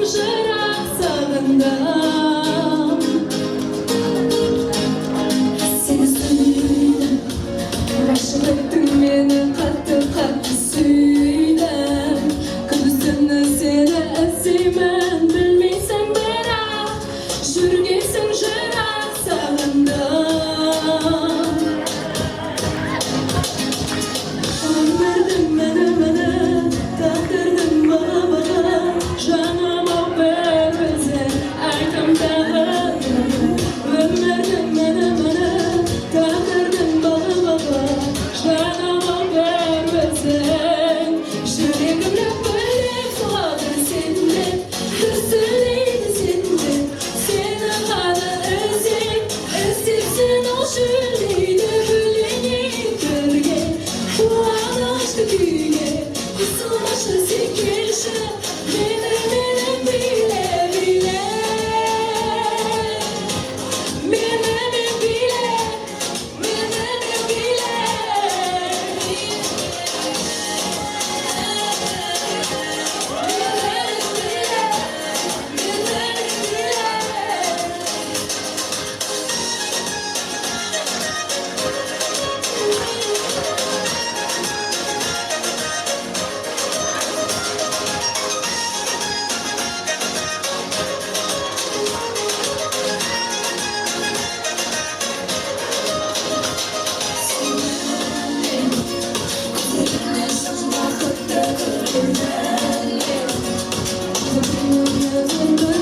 жырақ сағындым. Сені сүйдім, ғашық еттің мені, қатты сүйдім. Күндіз-түні сені іздеймін, білмейсің бірақ жүргенсің жырақ сағындым. Ömrüm bana takdırdım bana canıma ver bize arkamda. Ömrüm bana takdırdım bana canıma ver bize. Yüreğimde böyle kaldı seninle, hüzünlüydü seninle. Seni hala özleyip o şöyleydi hülenip gölge. Bu aşkı güye, kusulmaşı sikirşi, benim bile. Benim bile. Thank you.